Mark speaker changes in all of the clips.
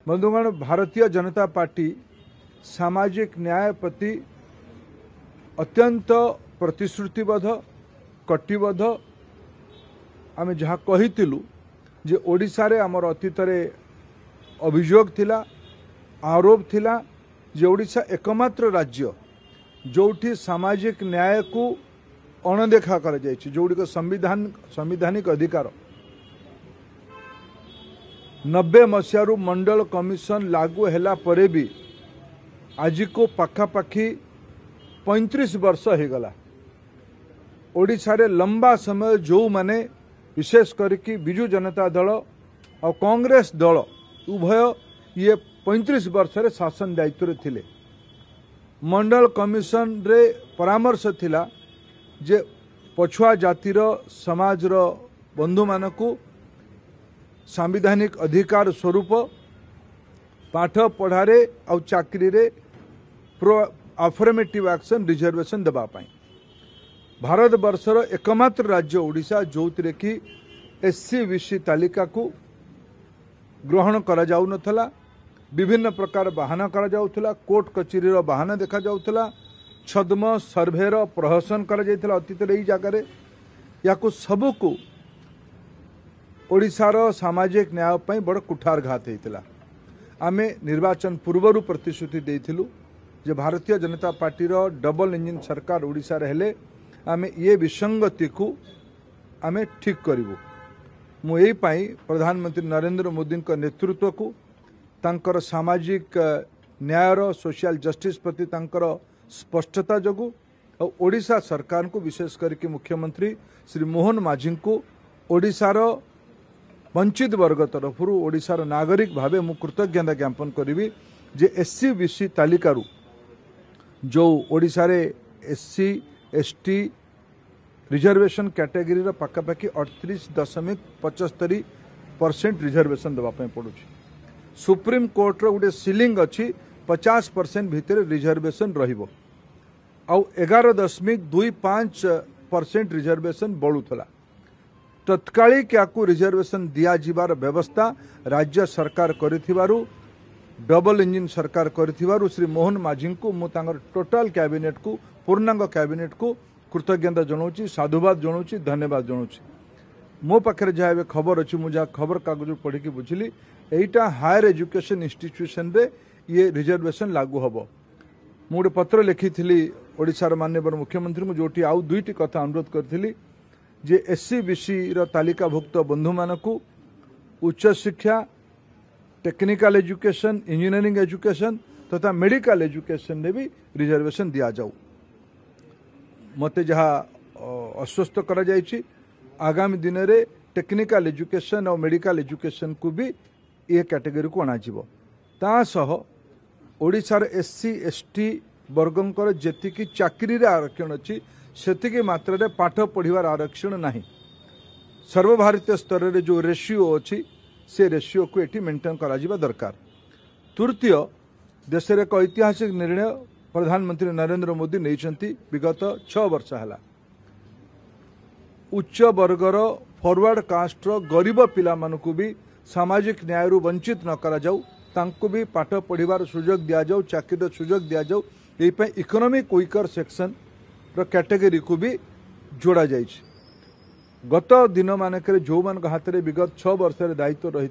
Speaker 1: बंधुगण, भारतीय जनता पार्टी सामाजिक न्याय प्रति अत्यंत प्रतिश्रुतिबद्ध कटिबद्ध। आम जहाँ कहीलु जे ओडिशा रे आमर अतीत अभियोग थिला, आरोप थिला जे ओडिशा एकमात्र राज्य जोठी सामाजिक न्याय को अणदेखा कर जोड़ी संविधानिक अधिकार 90 मसीहारू मंडल कमिशन लागू हैला परे भी आज को पाखापाखी 35 वर्ष हो गला। ओडिशा रे लंबा समय जो माने विशेष करके बिजु जनता दल और कांग्रेस दल उभय ये 35 वर्ष रे शासन दायित्व रे थिले। मंडल कमिशन रे परामर्श थिला जे पछुआ जातिर समाज रो बंधु मानकू संवैधानिक अधिकार स्वरूप पाठ पढ़ारे और चाकरी रे प्रो अफर्मेटिव एक्शन रिजर्वेशन देबा पाई। भारत वर्षर एकमात्र राज्य ओडिशा जोथिरे कि एससी बीसी तालिका को ग्रहण करा जाउ नथला। विभिन्न प्रकार बहाना करा जाउथला, कोर्ट कचेरी रो बहाना देखा जाउथला, छद्म सर्भेर प्रहसन करा जाइथला अतीत रे। जगह याकू सबको ओडिशार सामाजिक न्याय पई बड़ कुठारघात होता। आमे निर्वाचन पूर्वर प्रतिश्रुति देइथिलु जे भारतीय जनता पार्टी रो डबल इंजिन सरकार ओडिशा रे हेले आमे ये विसंगति को आमे ठीक करिवु। मु एई पई प्रधानमंत्री नरेंद्र मोदी को नेतृत्व को तांकर सामाजिक न्याय रो सोशल जस्टिस प्रति तांकर स्पष्टता जगु और ओडिशा सरकार को विशेष करके मुख्यमंत्री श्री मोहन माझी को ओडिशार वंचित वर्ग तरफ ओडिशार नागरिक भावे मु कृतज्ञता ज्ञापन करी जे एससी बीसी तालिकारु जो ओडिशा रे एससी एसटी रिजर्वेशन कैटेगरी रो पाखापाखि 38.75% रिजर्वेशन देवाई पड़ुछि। सुप्रीम कोर्ट रो गोटे सीलिंग अच्छी 50% भितर रिजर्वेशन रहिबो आउ 11.25% रिजर्वेशन बढ़ुला। तत्कालिक याकू रिजर्वेशन दिया जिबार व्यवस्था राज्य सरकार करिथिबारु डबल इंजिन सरकार करिथिबारु श्री मोहन माझी को मु तांगर टोटल कैबिनेट को पूर्णांग कैबिनेट को कृतज्ञता जनाऊँगी, साधुवाद जनाऊँगी, धन्यवाद जनाऊँगी। मो पाखे जहाँ खबर अच्छी मुझे खबर कागज पढ़ी बुझिली एटा हायर एजुकेशन इंस्टीट्यूशन रे ये रिजर्वेशन लागू हम। मुझे पत्र लिखी ओडिशार माननीय मुख्यमंत्री को जोटी आउ दुईटी कथा अनुरोध करी जे एससी बीसी तालिकाभुक्त बंधु मानकू उच्च शिक्षा, टेक्निकल एजुकेशन, इंजीनियरिंग एजुकेशन तथा मेडिकल एजुकेशन रे भी रिजर्वेशन दिया जाऊ। मते जहाँ आश्वस्त करा जायछि आगामी दिन रे टेक्निकल एजुकेशन और मेडिकल एजुकेशन को भी ये कैटेगरी को अणाजिबो। ता सह ओडिशार एससी एसटी वर्गंकर जेतिकी चाकरी रे आरक्षण अछि सेतिकी मात्रा रे पाठ पढ़िवार आरक्षण नहीं। सर्वभारतीय स्तर रे जो रेशियो अच्छी से रेशियो को एटी मेंटेन करा जिबा दरकार। तृतीय, देश रे एक ऐतिहासिक निर्णय प्रधानमंत्री नरेंद्र मोदी नैचंती विगत 6 वर्ष है। उच्च वर्गर फॉरवर्ड कास्ट गरीब पिला मानकू भी सामाजिक न्याय वंचित न करा जाऊ, तांको भी पाठ पढ़िबार सुजोग दिया जाऊ, चाकरी सुजोग दिया जाऊ। एई पई इकोनॉमिक वीकर सेक्शन रो कैटेगरी को भी जोड़ा जाय। गत दिन मानक जो मान हाथ में विगत 6 वर्ष दायित्व रही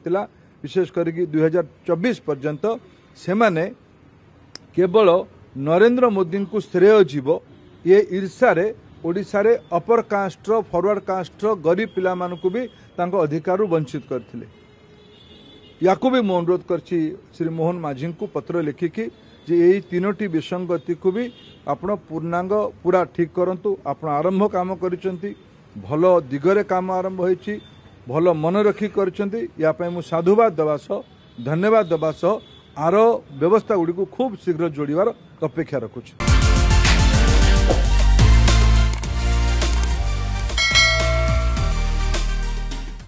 Speaker 1: विशेष करके 2024 पर्यंत से माने केवल नरेंद्र मोदी को श्रेय जीव ये ईर्षा रे ओडिशा रे अपर कास्ट फॉरवर्ड कास्ट गरीब पिला मानकू भी तांको अधिकार वंचित करथिले। याकू भी मु अनुरोध करछि श्री मोहन माझी को पत्र लिखिकी जे यही तीनोटी विसंगति को भी आपण पूर्णांग पूरा ठीक करंतु। आपण आरंभ काम करिसंती, भल दिगरे काम आरंभ होईछि, भल मन रखी करिसंती। या पई मु साधुवाद देबा सह धन्यवाद देबा सह आरो व्यवस्था गुडी को खूब शीघ्र जोड़ीबार अपेक्षा रखुछि।